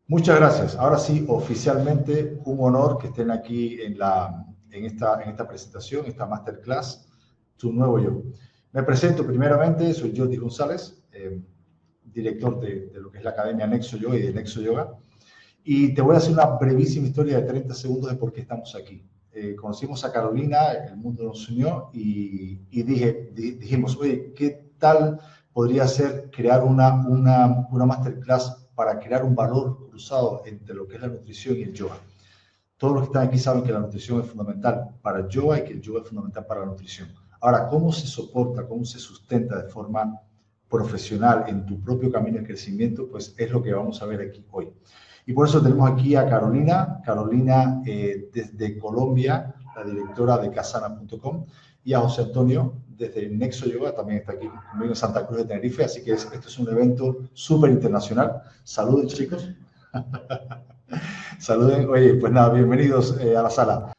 Muchas gracias. Ahora sí, oficialmente, un honor que estén aquí en esta presentación, esta masterclass, Tu Nuevo Yo. Me presento primeramente, soy Jordi González, director de lo que es la Academia Nexo Yoga y de Nexo Yoga. Y te voy a hacer una brevísima historia de 30 segundos de por qué estamos aquí. Conocimos a Carolina, el mundo nos unió y dijimos, oye, ¿qué tal podría ser crear una masterclass para crear un valor cruzado entre lo que es la nutrición y el yoga? Todos los que están aquí saben que la nutrición es fundamental para el yoga y que el yoga es fundamental para la nutrición. Ahora, ¿cómo se soporta, cómo se sustenta de forma profesional en tu propio camino de crecimiento? Pues es lo que vamos a ver aquí hoy. Y por eso tenemos aquí a Carolina, desde Colombia, la directora de Casana.com, y a José Antonio desde Nexo Yoga, también está aquí conmigo en Santa Cruz de Tenerife, así que esto es un evento súper internacional. Saluden, chicos. Saluden. Oye, pues nada, bienvenidos a la sala.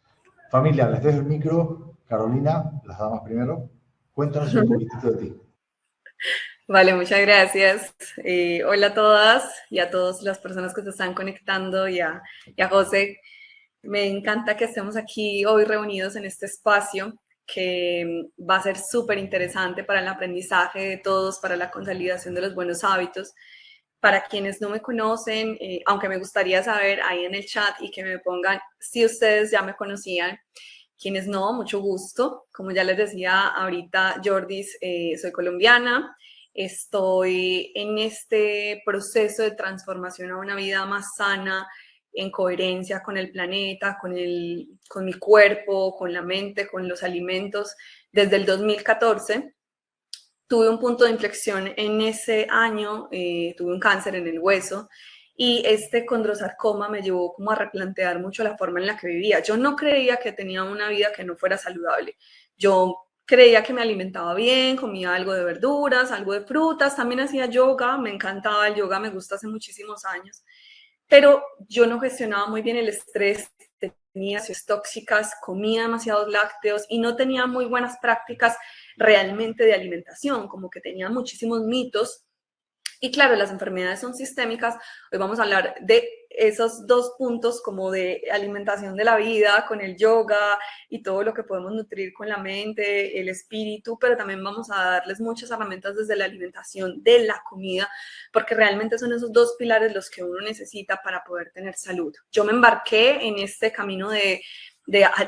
Familia, les dejo el micro. Carolina, las damas primero. Cuéntanos un poquitito de ti. Vale, muchas gracias. Hola a todas y a todas las personas que se están conectando y a José. Me encanta que estemos aquí hoy reunidos en este espacio que va a ser súper interesante para el aprendizaje de todos, para la consolidación de los buenos hábitos. Para quienes no me conocen, aunque me gustaría saber ahí en el chat y que me pongan si ustedes ya me conocían. Quienes no, mucho gusto. Como ya les decía ahorita, Jordis, soy colombiana. Estoy en este proceso de transformación a una vida más sana, en coherencia con el planeta, con mi cuerpo, con la mente, con los alimentos, desde el 2014. Tuve un punto de inflexión en ese año, tuve un cáncer en el hueso y este condrosarcoma me llevó como a replantear mucho la forma en la que vivía. Yo no creía que tenía una vida que no fuera saludable. Yo creía que me alimentaba bien, comía algo de verduras, algo de frutas, también hacía yoga, me encantaba el yoga, me gusta hace muchísimos años, pero yo no gestionaba muy bien el estrés, tenía situaciones tóxicas, comía demasiados lácteos y no tenía muy buenas prácticas realmente de alimentación, como que tenía muchísimos mitos. Y claro, las enfermedades son sistémicas. Hoy vamos a hablar de esos dos puntos como de alimentación de la vida, con el yoga y todo lo que podemos nutrir con la mente, el espíritu, pero también vamos a darles muchas herramientas desde la alimentación de la comida, porque realmente son esos dos pilares los que uno necesita para poder tener salud. Yo me embarqué en este camino de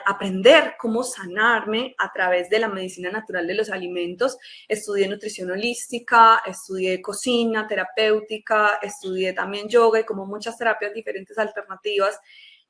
aprender cómo sanarme a través de la medicina natural de los alimentos. Estudié nutrición holística, estudié cocina terapéutica, estudié también yoga y como muchas terapias diferentes alternativas.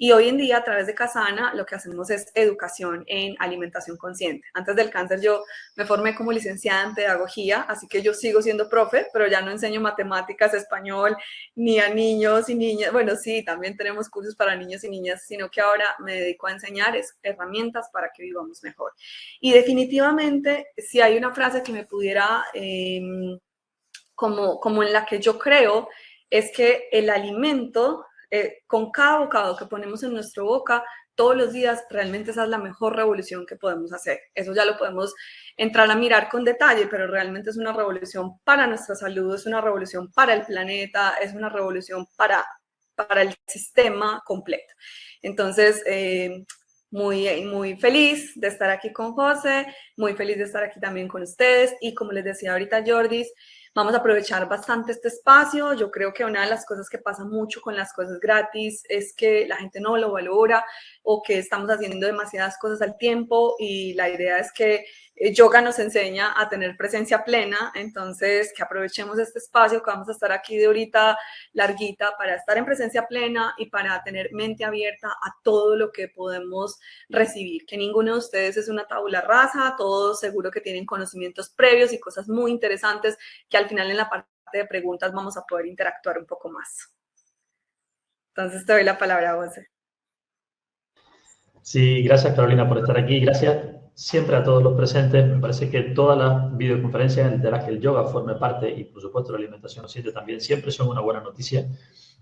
Y hoy en día, a través de Casana, lo que hacemos es educación en alimentación consciente. Antes del cáncer yo me formé como licenciada en pedagogía, así que yo sigo siendo profe, pero ya no enseño matemáticas, español, ni a niños y niñas. Bueno, sí, también tenemos cursos para niños y niñas, sino que ahora me dedico a enseñar herramientas para que vivamos mejor. Y definitivamente, si hay una frase que me pudiera, como en la que yo creo, es que el alimento, con cada bocado que ponemos en nuestra boca, todos los días, realmente esa es la mejor revolución que podemos hacer. Eso ya lo podemos entrar a mirar con detalle, pero realmente es una revolución para nuestra salud, es una revolución para el planeta, es una revolución para el sistema completo. Entonces, muy feliz de estar aquí con José, muy feliz de estar aquí también con ustedes y como les decía ahorita Jordis, vamos a aprovechar bastante este espacio. Yo creo que una de las cosas que pasa mucho con las cosas gratis es que la gente no lo valora o que estamos haciendo demasiadas cosas al tiempo y la idea es que yoga nos enseña a tener presencia plena, entonces que aprovechemos este espacio que vamos a estar aquí de ahorita larguita para estar en presencia plena y para tener mente abierta a todo lo que podemos recibir, que ninguno de ustedes es una tabula rasa, todos seguro que tienen conocimientos previos y cosas muy interesantes que al final en la parte de preguntas vamos a poder interactuar un poco más. Entonces te doy la palabra, José. Sí, gracias Carolina por estar aquí. Gracias siempre a todos los presentes. Me parece que todas las videoconferencias de las que el yoga forme parte y por supuesto la alimentación consciente también siempre son una buena noticia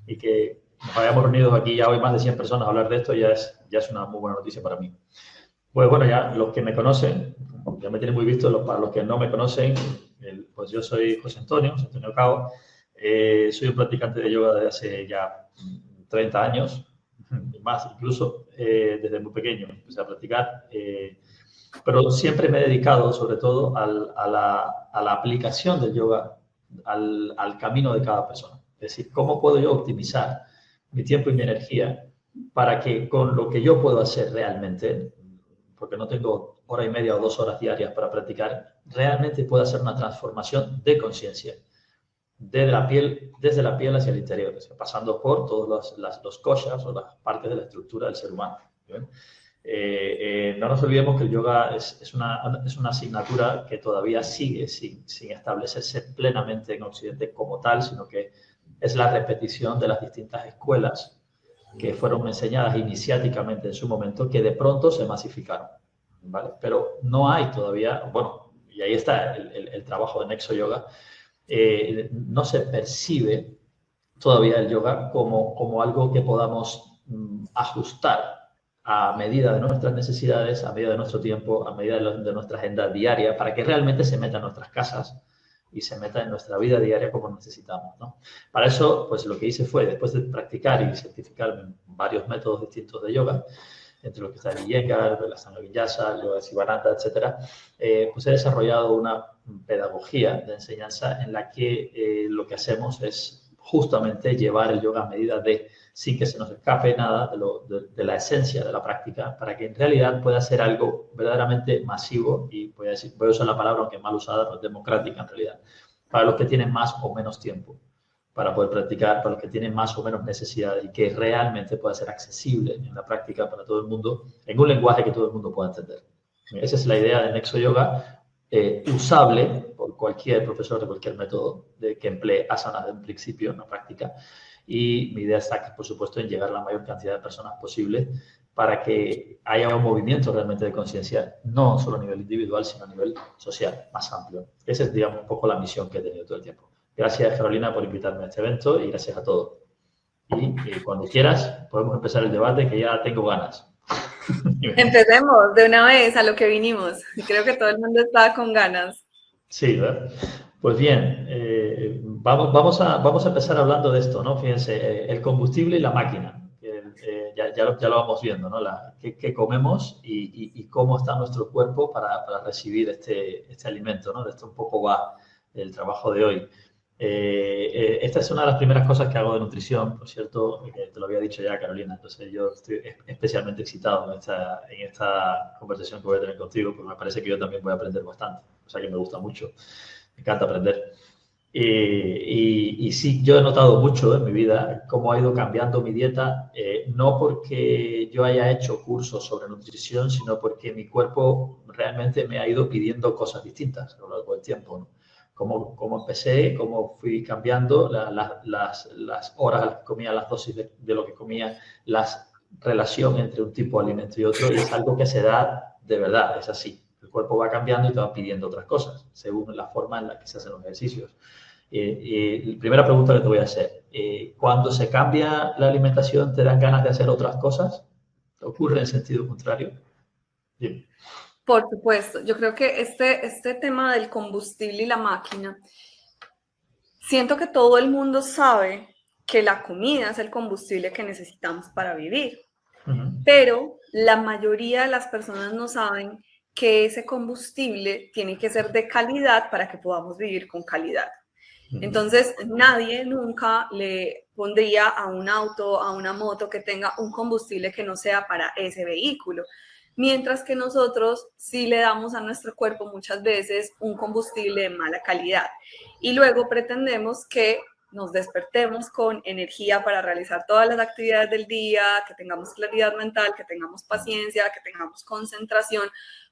y que nos hayamos reunido aquí ya hoy más de 100 personas a hablar de esto ya es una muy buena noticia para mí. Pues bueno, ya los que me conocen, ya me tienen muy visto, para los que no me conocen, pues yo soy José Antonio Cao. soy un practicante de yoga desde hace ya 30 años, más incluso, desde muy pequeño empecé a practicar, pero siempre me he dedicado sobre todo a la aplicación del yoga al camino de cada persona. Es decir, ¿cómo puedo yo optimizar mi tiempo y mi energía para que con lo que yo puedo hacer realmente, porque no tengo hora y media o 2 horas diarias para practicar, realmente pueda hacer una transformación de conciencia? Desde la piel hacia el interior, pasando por todos los koshas o las partes de la estructura del ser humano. No nos olvidemos que el yoga es una asignatura que todavía sigue sin establecerse plenamente en Occidente como tal, sino que es la repetición de las distintas escuelas que fueron enseñadas iniciáticamente en su momento, que de pronto se masificaron, ¿vale? Pero no hay todavía, bueno, y ahí está el trabajo de Nexo Yoga. No se percibe todavía el yoga como algo que podamos ajustar a medida de nuestras necesidades, a medida de nuestro tiempo, a medida de nuestra agenda diaria, para que realmente se meta en nuestras casas y se meta en nuestra vida diaria como necesitamos, ¿no? Para eso, pues lo que hice fue, después de practicar y certificarme en varios métodos distintos de yoga, entre los que está el Iyengar, el Ashtanga Vinyasa, el Yoga Sivananda, etcétera, pues he desarrollado una pedagogía de enseñanza en la que lo que hacemos es justamente llevar el yoga a medida de, sin que se nos escape nada de la esencia de la práctica, para que en realidad pueda ser algo verdaderamente masivo y voy a usar la palabra, aunque mal usada, pero democrática en realidad, para los que tienen más o menos tiempo para poder practicar, para los que tienen más o menos necesidades y que realmente pueda ser accesible en la práctica para todo el mundo, en un lenguaje que todo el mundo pueda entender. Esa es la idea de Nexo Yoga, usable por cualquier profesor de cualquier método que emplee asanas en principio en la práctica. Y mi idea está, por supuesto, en llegar a la mayor cantidad de personas posible para que haya un movimiento realmente de conciencia, no solo a nivel individual, sino a nivel social, más amplio. Esa es, digamos, un poco la misión que he tenido todo el tiempo. Gracias, Carolina, por invitarme a este evento y gracias a todos. Y cuando quieras, podemos empezar el debate, que ya tengo ganas. Empecemos de una vez a lo que vinimos. Creo que todo el mundo está con ganas. Sí, ¿verdad? Pues bien, vamos a empezar hablando de esto, ¿no? Fíjense, el combustible y la máquina. Ya lo vamos viendo, ¿no? Qué comemos y cómo está nuestro cuerpo para recibir este alimento, ¿no? De esto un poco va el trabajo de hoy. Esta es una de las primeras cosas que hago de nutrición, por cierto, que te lo había dicho ya, Carolina. Entonces yo estoy especialmente excitado en esta conversación que voy a tener contigo, porque me parece que yo también voy a aprender bastante, o sea que me gusta mucho, me encanta aprender. Y sí, yo he notado mucho en mi vida cómo ha ido cambiando mi dieta, no porque yo haya hecho cursos sobre nutrición, sino porque mi cuerpo realmente me ha ido pidiendo cosas distintas a lo largo del tiempo, ¿no? Cómo empecé, cómo fui cambiando las horas a las que comía, las dosis de lo que comía, la relación entre un tipo de alimento y otro, y es algo que se da de verdad, es así. El cuerpo va cambiando y te va pidiendo otras cosas, según la forma en la que se hacen los ejercicios. La primera pregunta que te voy a hacer, ¿cuando se cambia la alimentación te dan ganas de hacer otras cosas? ¿Ocurre en sentido contrario? Bien. Por supuesto, yo creo que este tema del combustible y la máquina, siento que todo el mundo sabe que la comida es el combustible que necesitamos para vivir, pero la mayoría de las personas no saben que ese combustible tiene que ser de calidad para que podamos vivir con calidad. Entonces, nadie nunca le pondría a un auto, a una moto que tenga un combustible que no sea para ese vehículo. Mientras que nosotros sí le damos a nuestro cuerpo muchas veces un combustible de mala calidad. Y luego pretendemos que nos despertemos con energía para realizar todas las actividades del día, que tengamos claridad mental, que tengamos paciencia, que tengamos concentración,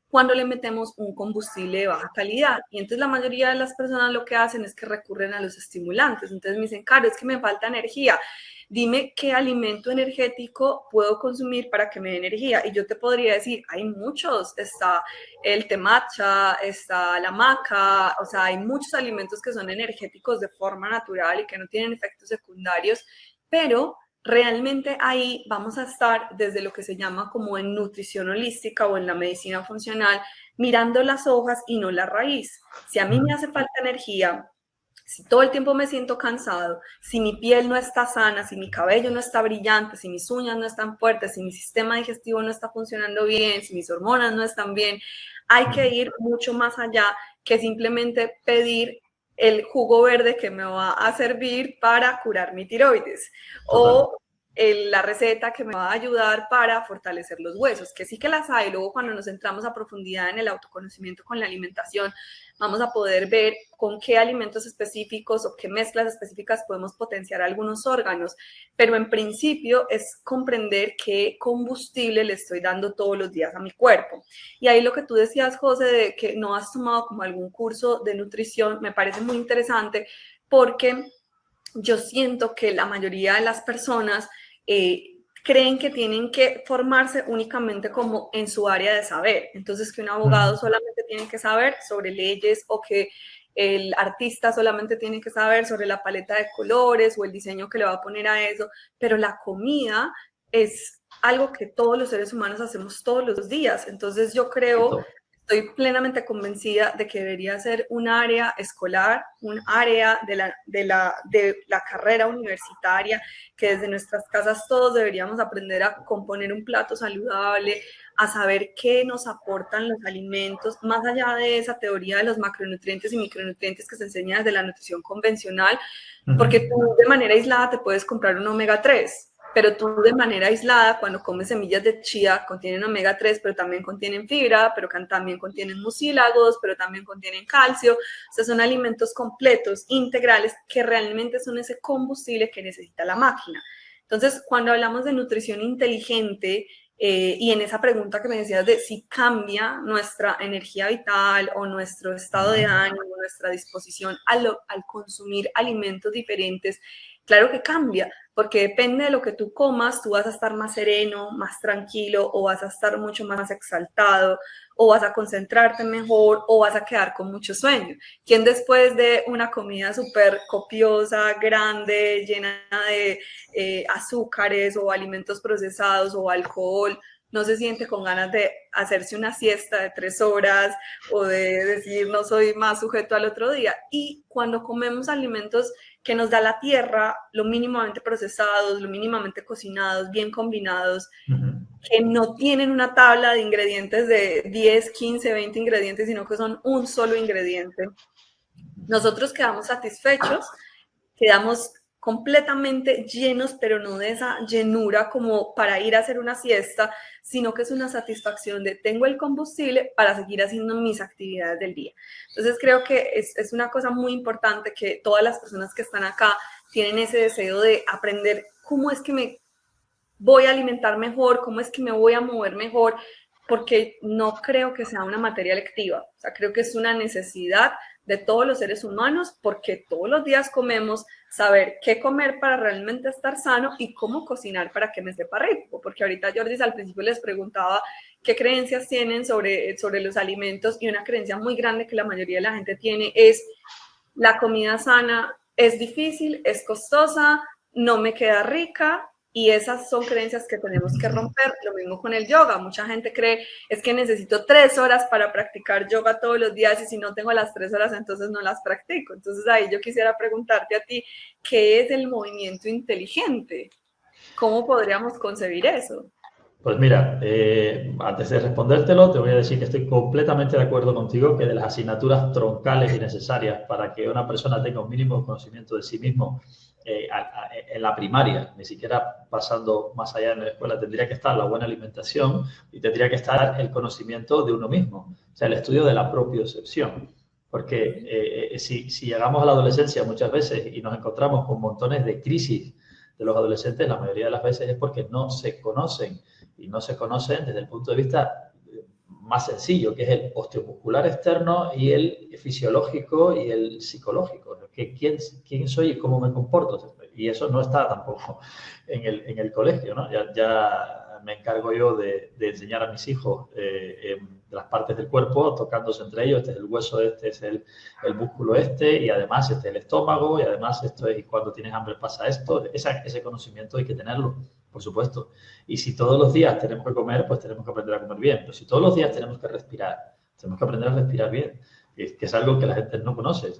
cuando le metemos un combustible de baja calidad. Y entonces la mayoría de las personas lo que hacen es que recurren a los estimulantes. Entonces me dicen, Caro, es que me falta energía. Dime qué alimento energético puedo consumir para que me dé energía. Y yo te podría decir, hay muchos. Está el té matcha, está la maca, o sea, hay muchos alimentos que son energéticos de forma natural y que no tienen efectos secundarios, pero realmente ahí vamos a estar desde lo que se llama como en nutrición holística o en la medicina funcional, mirando las hojas y no la raíz. Si a mí me hace falta energía, Si todo el tiempo me siento cansado, si mi piel no está sana, si mi cabello no está brillante, si mis uñas no están fuertes, si mi sistema digestivo no está funcionando bien, si mis hormonas no están bien, hay que ir mucho más allá que simplemente pedir el jugo verde que me va a servir para curar mi tiroides. O la receta que me va a ayudar para fortalecer los huesos, que sí que las hay. Luego, cuando nos entramos a profundidad en el autoconocimiento con la alimentación, vamos a poder ver con qué alimentos específicos o qué mezclas específicas podemos potenciar algunos órganos, pero en principio es comprender qué combustible le estoy dando todos los días a mi cuerpo. Y ahí lo que tú decías, José, de que no has tomado como algún curso de nutrición, me parece muy interesante, porque yo siento que la mayoría de las personas creen que tienen que formarse únicamente como en su área de saber. Entonces, que un abogado solamente tiene que saber sobre leyes, o que el artista solamente tiene que saber sobre la paleta de colores o el diseño que le va a poner a eso, pero la comida es algo que todos los seres humanos hacemos todos los días. Entonces, yo creo... Estoy plenamente convencida de que debería ser un área escolar, un área de la carrera universitaria, que desde nuestras casas todos deberíamos aprender a componer un plato saludable, a saber qué nos aportan los alimentos, más allá de esa teoría de los macronutrientes y micronutrientes que se enseña desde la nutrición convencional, porque tú de manera aislada te puedes comprar un omega 3. Pero tú de manera aislada, cuando comes semillas de chía, contienen omega 3, pero también contienen fibra, pero también contienen mucílagos, pero también contienen calcio. O sea, son alimentos completos, integrales, que realmente son ese combustible que necesita la máquina. Entonces, cuando hablamos de nutrición inteligente, y en esa pregunta que me decías de si cambia nuestra energía vital o nuestro estado de ánimo, nuestra disposición al consumir alimentos diferentes, claro que cambia, porque depende de lo que tú comas, tú vas a estar más sereno, más tranquilo, o vas a estar mucho más exaltado, o vas a concentrarte mejor, o vas a quedar con mucho sueño. ¿Quién después de una comida súper copiosa, grande, llena de azúcares o alimentos procesados o alcohol, no se siente con ganas de hacerse una siesta de 3 horas o de decir no soy más sujeto al otro día? Y cuando comemos alimentos que nos da la tierra, lo mínimamente procesados, lo mínimamente cocinados, bien combinados, que no tienen una tabla de ingredientes de 10, 15, 20 ingredientes, sino que son un solo ingrediente, nosotros quedamos satisfechos, quedamos completamente llenos, pero no de esa llenura como para ir a hacer una siesta, sino que es una satisfacción de tengo el combustible para seguir haciendo mis actividades del día. Entonces creo que es una cosa muy importante que todas las personas que están acá tienen ese deseo de aprender cómo es que me voy a alimentar mejor, cómo es que me voy a mover mejor, porque no creo que sea una materia lectiva. O sea, creo que es una necesidad de todos los seres humanos, porque todos los días comemos, saber qué comer para realmente estar sano y cómo cocinar para que me sepa rico. Porque ahorita Jordi al principio les preguntaba qué creencias tienen sobre los alimentos, y una creencia muy grande que la mayoría de la gente tiene es la comida sana es difícil, es costosa, no me queda rica. Y esas son creencias que tenemos que romper. Lo mismo con el yoga. Mucha gente cree, es que necesito 3 horas para practicar yoga todos los días, y si no tengo las 3 horas, entonces no las practico. Entonces ahí yo quisiera preguntarte a ti, ¿qué es el movimiento inteligente? ¿Cómo podríamos concebir eso? Pues mira, antes de respondértelo, te voy a decir que estoy completamente de acuerdo contigo que de las asignaturas troncales y necesarias para que una persona tenga un mínimo conocimiento de sí mismo en la primaria, ni siquiera pasando más allá en la escuela, tendría que estar la buena alimentación y tendría que estar el conocimiento de uno mismo, o sea, el estudio de la propiocepción. Porque si llegamos a la adolescencia muchas veces y nos encontramos con montones de crisis de los adolescentes, la mayoría de las veces es porque no se conocen, y no se conocen desde el punto de vista más sencillo, que es el osteomuscular externo y el fisiológico y el psicológico. ¿Quién soy y cómo me comporto? Y eso no está tampoco en el colegio, ¿no? Ya me encargo yo de enseñar a mis hijos las partes del cuerpo, tocándose entre ellos. Este es el hueso, este es el músculo y además este es el estómago, y además esto es, y cuando tienes hambre pasa esto. Ese conocimiento hay que tenerlo, por supuesto. Y si todos los días tenemos que comer, pues tenemos que aprender a comer bien. Pero si todos los días tenemos que respirar, tenemos que aprender a respirar bien. que es algo que la gente no conoce.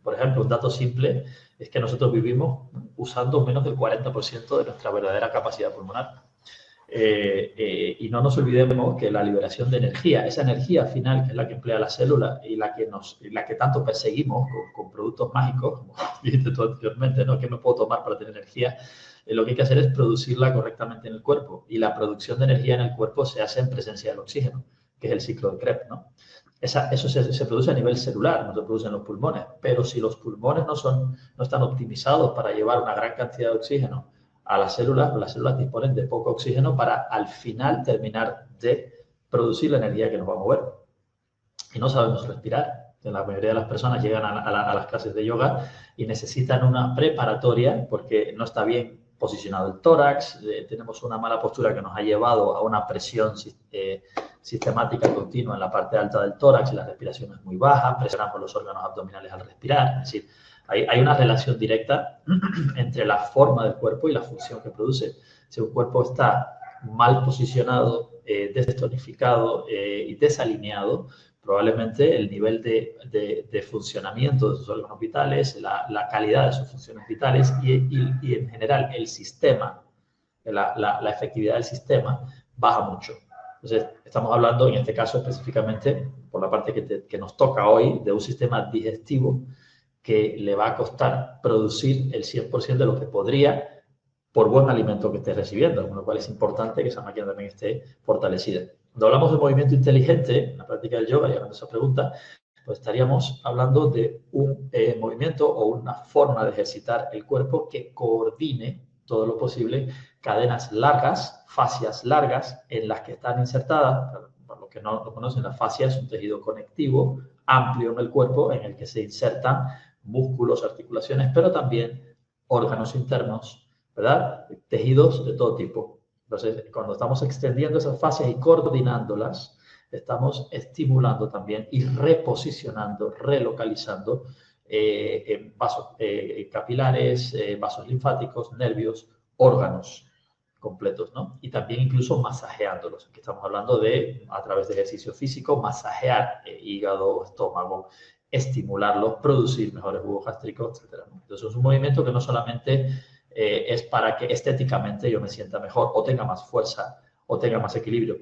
Por ejemplo, un dato simple es que nosotros vivimos usando menos del 40% de nuestra verdadera capacidad pulmonar. Y no nos olvidemos que la liberación de energía, esa energía final que es la que emplea la célula y la que tanto perseguimos con productos mágicos, como dijiste tú anteriormente, ¿no? ¿Qué me puedo tomar para tener energía? Lo que hay que hacer es producirla correctamente en el cuerpo, y la producción de energía en el cuerpo se hace en presencia del oxígeno, que es el ciclo de Krebs, ¿no? Eso se produce a nivel celular, no se produce en los pulmones, pero si los pulmones no están optimizados para llevar una gran cantidad de oxígeno a las células disponen de poco oxígeno para al final terminar de producir la energía que nos va a mover. Y no sabemos respirar. La mayoría de las personas llegan a las clases de yoga y necesitan una preparatoria porque no está bien posicionado el tórax, tenemos una mala postura que nos ha llevado a una presión sistemática continua en la parte alta del tórax y la respiración es muy baja, presionamos los órganos abdominales al respirar, es decir, hay una relación directa entre la forma del cuerpo y la función que produce. Si un cuerpo está mal posicionado, destonificado y desalineado, probablemente el nivel de funcionamiento de sus órganos vitales, la calidad de sus funciones vitales y en general el sistema, la efectividad del sistema baja mucho. Entonces, estamos hablando en este caso específicamente, por la parte que nos toca hoy, de un sistema digestivo que le va a costar producir el 100% de lo que podría por buen alimento que esté recibiendo, con lo cual es importante que esa máquina también esté fortalecida. Cuando hablamos de movimiento inteligente, en la práctica del yoga, llegando a esa pregunta, pues estaríamos hablando de un movimiento o una forma de ejercitar el cuerpo que coordine todo lo posible cadenas largas, fascias largas, en las que están insertadas, para los que no lo conocen, la fascia es un tejido conectivo amplio en el cuerpo en el que se insertan músculos, articulaciones, pero también órganos internos, ¿verdad? Tejidos de todo tipo. Entonces, cuando estamos extendiendo esas fascias y coordinándolas, estamos estimulando también y reposicionando, relocalizando vasos capilares, vasos linfáticos, nervios, órganos completos, ¿no? Y también incluso masajeándolos. Aquí estamos hablando de, a través de ejercicio físico, masajear hígado, estómago, estimularlos, producir mejores jugos gástricos, etc. Entonces es un movimiento que no solamente es para que estéticamente yo me sienta mejor o tenga más fuerza o tenga más equilibrio.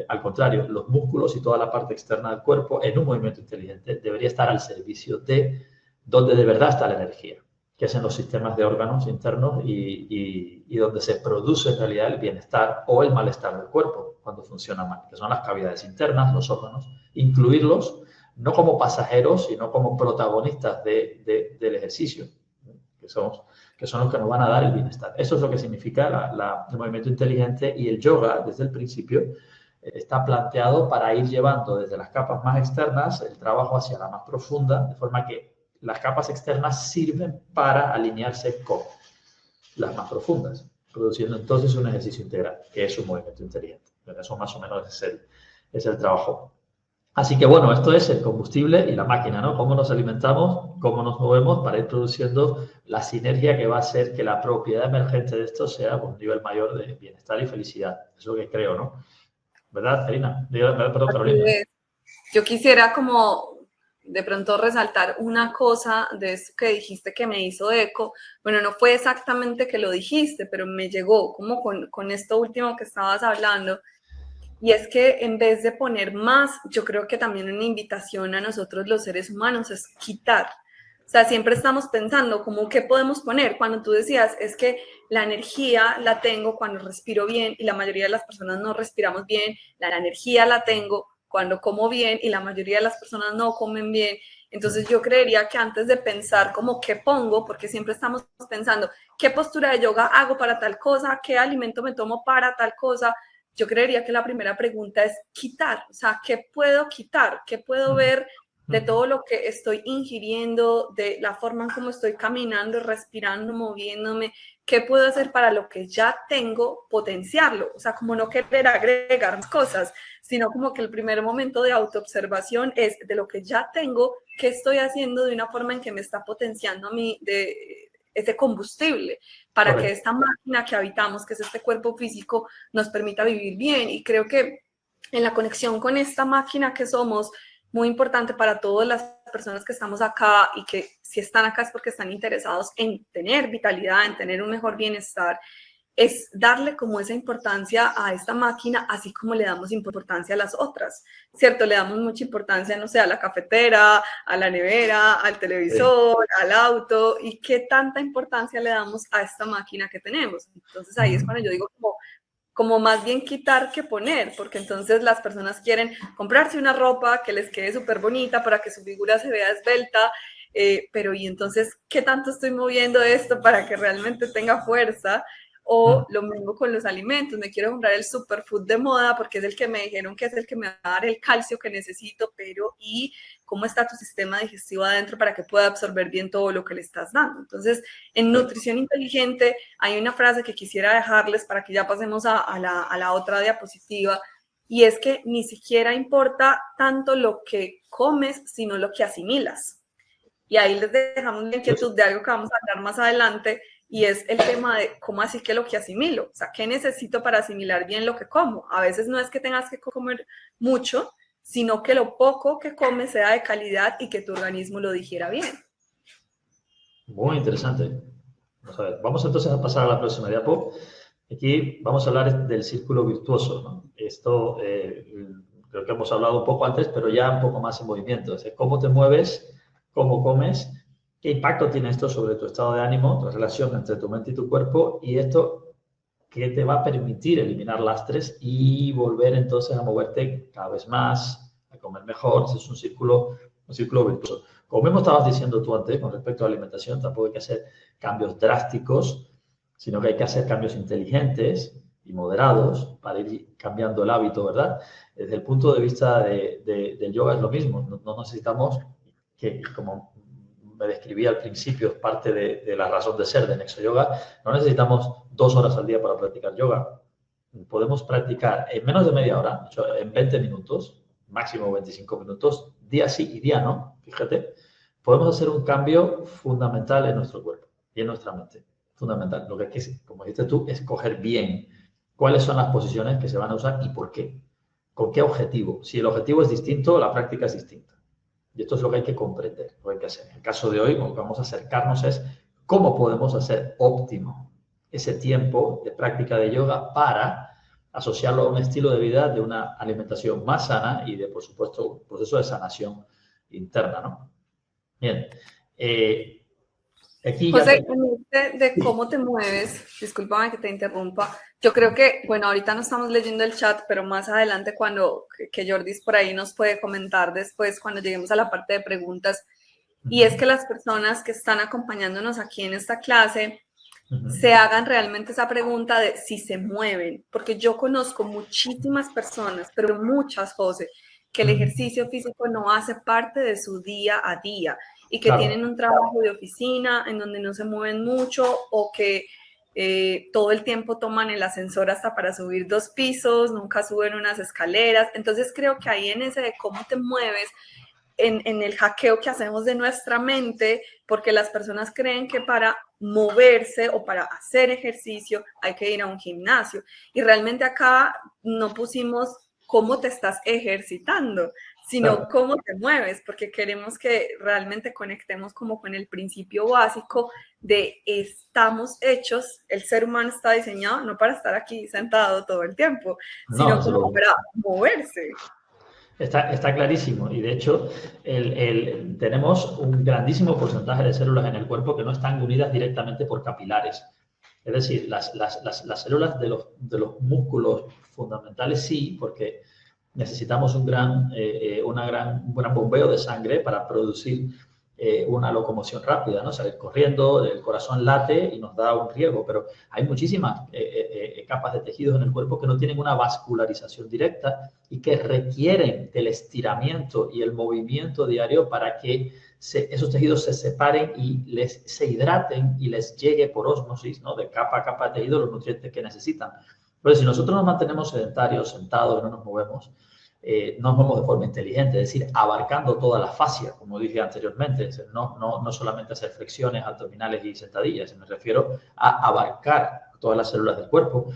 Al contrario, los músculos y toda la parte externa del cuerpo en un movimiento inteligente debería estar al servicio de donde de verdad está la energía, que es en los sistemas de órganos internos y donde se produce en realidad el bienestar o el malestar del cuerpo cuando funciona mal, que son las cavidades internas, los órganos, incluirlos no como pasajeros, sino como protagonistas del ejercicio, que son los que nos van a dar el bienestar. Eso es lo que significa el movimiento inteligente, y el yoga, desde el principio, está planteado para ir llevando desde las capas más externas el trabajo hacia la más profunda, de forma que las capas externas sirven para alinearse con las más profundas, produciendo entonces un ejercicio integral, que es un movimiento inteligente. Eso más o menos es el trabajo. Así que bueno, esto es el combustible y la máquina, ¿no? Cómo nos alimentamos, cómo nos movemos para ir produciendo la sinergia que va a hacer que la propiedad emergente de esto sea un nivel mayor de bienestar y felicidad. Eso es lo que creo, ¿no? ¿Verdad, Karina? Perdón, Carolina. Yo quisiera como de pronto resaltar una cosa de eso que dijiste que me hizo eco. Bueno, no fue exactamente que lo dijiste, pero me llegó como con esto último que estabas hablando. Y es que en vez de poner más, yo creo que también una invitación a nosotros los seres humanos es quitar. O sea, siempre estamos pensando como qué podemos poner. Cuando tú decías, es que la energía la tengo cuando respiro bien y la mayoría de las personas no respiramos bien, la energía la tengo cuando como bien y la mayoría de las personas no comen bien. Entonces yo creería que antes de pensar como qué pongo, porque siempre estamos pensando qué postura de yoga hago para tal cosa, qué alimento me tomo para tal cosa, yo creería que la primera pregunta es quitar, o sea, ¿qué puedo quitar? ¿Qué puedo ver de todo lo que estoy ingiriendo, de la forma en cómo estoy caminando, respirando, moviéndome? ¿Qué puedo hacer para lo que ya tengo, potenciarlo? O sea, como no querer agregar más cosas, sino como que el primer momento de autoobservación es de lo que ya tengo, ¿qué estoy haciendo de una forma en que me está potenciando a mí ese combustible para que esta máquina que habitamos, que es este cuerpo físico, nos permita vivir bien? Y creo que en la conexión con esta máquina que somos, muy importante para todas las personas que estamos acá y que si están acá es porque están interesados en tener vitalidad, en tener un mejor bienestar, es darle como esa importancia a esta máquina, así como le damos importancia a las otras, ¿cierto? Le damos mucha importancia, no sé, a la cafetera, a la nevera, al televisor, al auto, y qué tanta importancia le damos a esta máquina que tenemos. Entonces ahí es cuando yo digo como más bien quitar que poner, porque entonces las personas quieren comprarse una ropa que les quede súper bonita para que su figura se vea esbelta, pero y entonces, ¿qué tanto estoy moviendo esto para que realmente tenga fuerza? O lo mismo con los alimentos, me quiero comprar el superfood de moda porque es el que me dijeron que es el que me va a dar el calcio que necesito, pero ¿y cómo está tu sistema digestivo adentro para que pueda absorber bien todo lo que le estás dando? Entonces, en nutrición inteligente hay una frase que quisiera dejarles para que ya pasemos a la otra diapositiva, y es que ni siquiera importa tanto lo que comes, sino lo que asimilas. Y ahí les dejamos la inquietud de algo que vamos a hablar más adelante, y es el tema de cómo así que lo que asimilo, o sea, ¿qué necesito para asimilar bien lo que como? A veces no es que tengas que comer mucho, sino que lo poco que comes sea de calidad y que tu organismo lo digiera bien. Muy interesante. Vamos a ver. Vamos entonces a pasar a la próxima diapo. Aquí vamos a hablar del círculo virtuoso, ¿no? Esto creo que hemos hablado un poco antes, pero ya un poco más en movimiento. Es cómo te mueves, cómo comes, qué impacto tiene esto sobre tu estado de ánimo, la relación entre tu mente y tu cuerpo, y esto que te va a permitir eliminar lastres y volver entonces a moverte cada vez más, a comer mejor. Ese es un círculo virtuoso. Como mismo estabas diciendo tú antes, con respecto a la alimentación, tampoco hay que hacer cambios drásticos, sino que hay que hacer cambios inteligentes y moderados para ir cambiando el hábito, ¿verdad? Desde el punto de vista del yoga es lo mismo. No necesitamos que, como me describí al principio, es parte de la razón de ser de Nexo Yoga, no necesitamos 2 horas al día para practicar yoga. Podemos practicar en menos de media hora, en 20 minutos, máximo 25 minutos, día sí y día no, fíjate. Podemos hacer un cambio fundamental en nuestro cuerpo y en nuestra mente. Fundamental. Lo que hay que, como dices tú, escoger bien cuáles son las posiciones que se van a usar y por qué. ¿Con qué objetivo? Si el objetivo es distinto, la práctica es distinta. Y esto es lo que hay que comprender, lo que hay que hacer. En el caso de hoy, lo que vamos a acercarnos es cómo podemos hacer óptimo ese tiempo de práctica de yoga para asociarlo a un estilo de vida de una alimentación más sana y de, por supuesto, un proceso de sanación interna, ¿no? Bien. Aquí José, de cómo te mueves, discúlpame que te interrumpa, yo creo que, bueno, ahorita no estamos leyendo el chat, pero más adelante cuando, que Jordis por ahí nos puede comentar después cuando lleguemos a la parte de preguntas, y es que las personas que están acompañándonos aquí en esta clase se hagan realmente esa pregunta de si se mueven, porque yo conozco muchísimas personas, pero muchas, José, que el ejercicio físico no hace parte de su día a día y que tienen un trabajo de oficina en donde no se mueven mucho o que todo el tiempo toman el ascensor hasta para subir 2 pisos, nunca suben unas escaleras. Entonces creo que ahí en ese de cómo te mueves, en el hackeo que hacemos de nuestra mente, porque las personas creen que para moverse o para hacer ejercicio hay que ir a un gimnasio. Y realmente acá no pusimos cómo te estás ejercitando, sino cómo te mueves, porque queremos que realmente conectemos como con el principio básico de estamos hechos, el ser humano está diseñado no para estar aquí sentado todo el tiempo, sino como para moverse. Está clarísimo y de hecho tenemos un grandísimo porcentaje de células en el cuerpo que no están unidas directamente por capilares. Es decir, las células de los músculos fundamentales sí, porque necesitamos un gran bombeo de sangre para producir una locomoción rápida, ¿no? Salir corriendo, el corazón late y nos da un riego, pero hay muchísimas capas de tejidos en el cuerpo que no tienen una vascularización directa y que requieren del estiramiento y el movimiento diario para que esos tejidos se separen y se hidraten y les llegue por ósmosis, ¿no? De capa a capa de tejido los nutrientes que necesitan. Pero si nosotros nos mantenemos sedentarios, sentados, no nos movemos de forma inteligente, es decir, abarcando toda la fascia, como dije anteriormente, no solamente hacer flexiones, abdominales y sentadillas, me refiero a abarcar todas las células del cuerpo,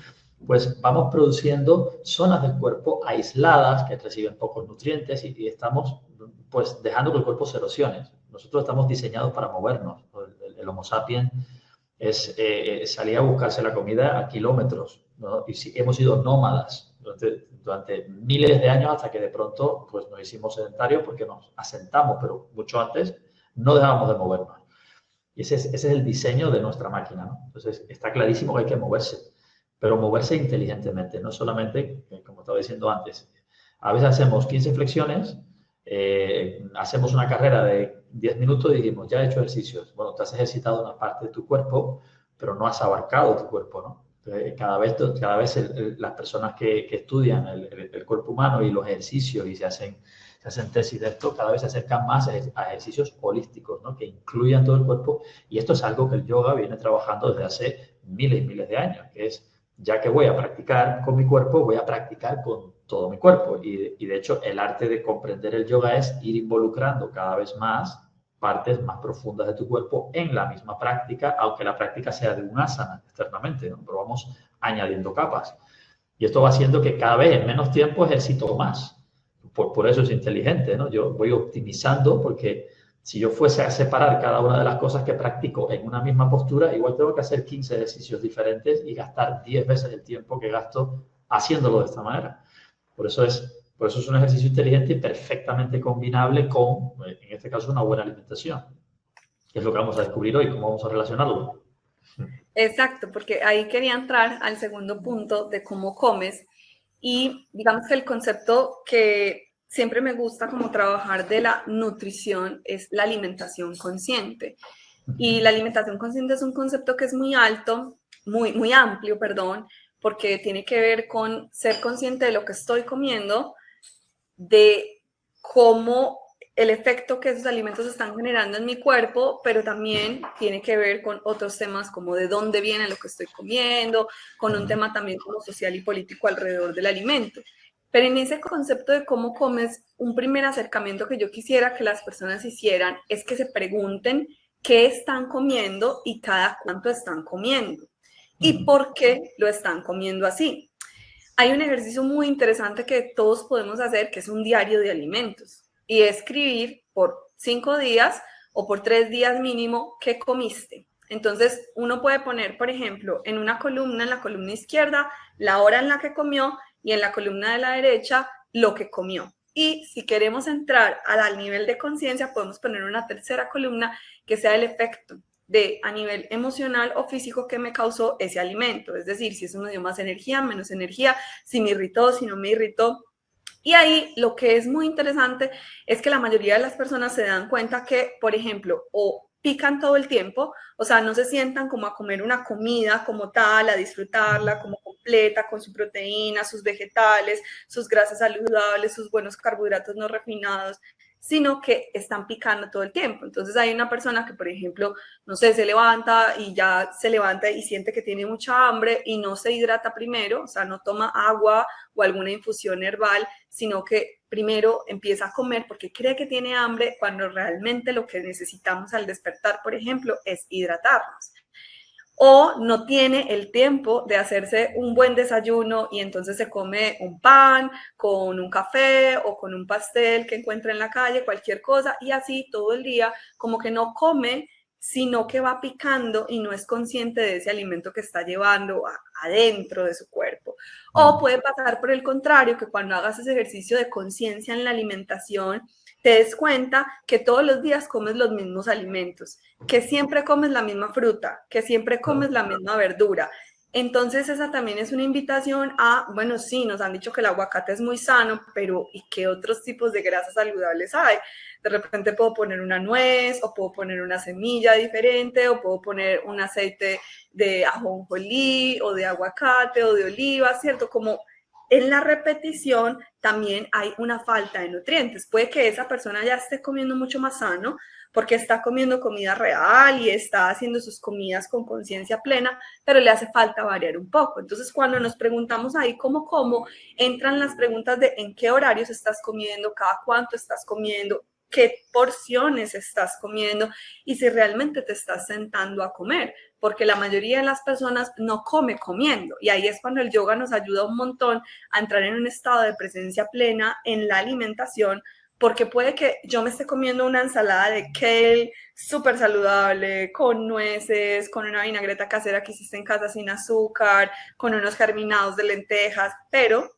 pues vamos produciendo zonas del cuerpo aisladas que reciben pocos nutrientes y estamos pues dejando que el cuerpo se erosione. Nosotros estamos diseñados para movernos. El Homo sapiens salía a buscarse la comida a kilómetros, ¿no? Y sí, hemos sido nómadas durante miles de años hasta que de pronto pues, nos hicimos sedentarios porque nos asentamos, pero mucho antes no dejábamos de movernos. Y ese es el diseño de nuestra máquina, ¿no? Entonces está clarísimo que hay que moverse, pero moverse inteligentemente, no solamente, como estaba diciendo antes, a veces hacemos 15 flexiones, hacemos una carrera de 10 minutos y decimos, ya he hecho ejercicios. Bueno, te has ejercitado una parte de tu cuerpo, pero no has abarcado tu cuerpo, ¿no? Cada vez las personas que estudian el cuerpo humano y los ejercicios y se hacen tesis de esto, cada vez se acercan más a ejercicios holísticos, ¿no? Que incluyan todo el cuerpo. Y esto es algo que el yoga viene trabajando desde hace miles y miles de años, que es, ya que voy a practicar con mi cuerpo, voy a practicar con todo mi cuerpo. Y de hecho, el arte de comprender el yoga es ir involucrando cada vez más partes más profundas de tu cuerpo en la misma práctica, aunque la práctica sea de un asana externamente, ¿no? Pero vamos añadiendo capas. Y esto va haciendo que cada vez en menos tiempo ejercito más. Por eso es inteligente, ¿no? Yo voy optimizando porque si yo fuese a separar cada una de las cosas que practico en una misma postura, igual tengo que hacer 15 ejercicios diferentes y gastar 10 veces el tiempo que gasto haciéndolo de esta manera. Por eso es un ejercicio inteligente y perfectamente combinable con, en este caso, una buena alimentación, que es lo que vamos a descubrir hoy, cómo vamos a relacionarlo. Exacto, porque ahí quería entrar al segundo punto de cómo comes y digamos que el concepto que siempre me gusta como trabajar de la nutrición es la alimentación consciente. Y la alimentación consciente es un concepto que es muy alto, muy amplio, perdón, porque tiene que ver con ser consciente de lo que estoy comiendo, de cómo el efecto que esos alimentos están generando en mi cuerpo, pero también tiene que ver con otros temas como de dónde viene lo que estoy comiendo, con un tema también como social y político alrededor del alimento. Pero en ese concepto de cómo comes, un primer acercamiento que yo quisiera que las personas hicieran es que se pregunten qué están comiendo y cada cuánto están comiendo y por qué lo están comiendo así. Hay un ejercicio muy interesante que todos podemos hacer, que es un diario de alimentos, y escribir por 5 días o por 3 días mínimo qué comiste. Entonces, uno puede poner, por ejemplo, en una columna, en la columna izquierda, la hora en la que comió y en la columna de la derecha, lo que comió. Y si queremos entrar al nivel de conciencia, podemos poner una tercera columna que sea el efecto de a nivel emocional o físico que me causó ese alimento. Es decir, si eso me dio más energía, menos energía, si me irritó, si no me irritó. Y ahí lo que es muy interesante es que la mayoría de las personas se dan cuenta que, por ejemplo, o pican todo el tiempo, o sea, no se sientan como a comer una comida como tal, a disfrutarla como completa, con su proteína, sus vegetales, sus grasas saludables, sus buenos carbohidratos no refinados, sino que están picando todo el tiempo. Entonces hay una persona que, por ejemplo, no sé, se levanta y siente que tiene mucha hambre y no se hidrata primero, o sea, no toma agua o alguna infusión herbal, sino que primero empieza a comer porque cree que tiene hambre, cuando realmente lo que necesitamos al despertar, por ejemplo, es hidratarnos. O no tiene el tiempo de hacerse un buen desayuno y entonces se come un pan con un café o con un pastel que encuentra en la calle, cualquier cosa, y así todo el día como que no come, sino que va picando y no es consciente de ese alimento que está llevando adentro de su cuerpo. O puede pasar por el contrario, que cuando hagas ese ejercicio de conciencia en la alimentación, te des cuenta que todos los días comes los mismos alimentos, que siempre comes la misma fruta, que siempre comes la misma verdura. Entonces esa también es una invitación a, bueno, sí, nos han dicho que el aguacate es muy sano, pero ¿y qué otros tipos de grasas saludables hay? De repente puedo poner una nuez, o puedo poner una semilla diferente, o puedo poner un aceite de ajonjolí, o de aguacate, o de oliva, ¿cierto? Como en la repetición también hay una falta de nutrientes. Puede que esa persona ya esté comiendo mucho más sano porque está comiendo comida real y está haciendo sus comidas con conciencia plena, pero le hace falta variar un poco. Entonces, cuando nos preguntamos ahí cómo, entran las preguntas de en qué horarios estás comiendo, cada cuánto estás comiendo, qué porciones estás comiendo y si realmente te estás sentando a comer, porque la mayoría de las personas no come comiendo, y ahí es cuando el yoga nos ayuda un montón a entrar en un estado de presencia plena en la alimentación, porque puede que yo me esté comiendo una ensalada de kale súper saludable, con nueces, con una vinagreta casera que hiciste en casa sin azúcar, con unos germinados de lentejas, pero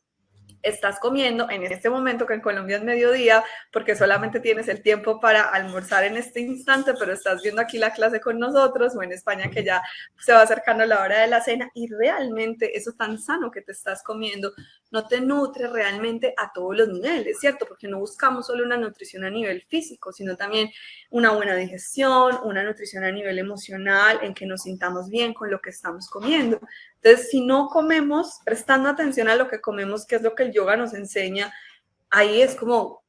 estás comiendo en este momento, que en Colombia es mediodía, porque solamente tienes el tiempo para almorzar en este instante, pero estás viendo aquí la clase con nosotros, o en España que ya se va acercando la hora de la cena, y realmente eso tan sano que te estás comiendo no te nutre realmente a todos los niveles, ¿cierto? Porque no buscamos solo una nutrición a nivel físico, sino también una buena digestión, una nutrición a nivel emocional, en que nos sintamos bien con lo que estamos comiendo. Entonces, si no comemos, prestando atención a lo que comemos, que es lo que el yoga nos enseña, ahí es como,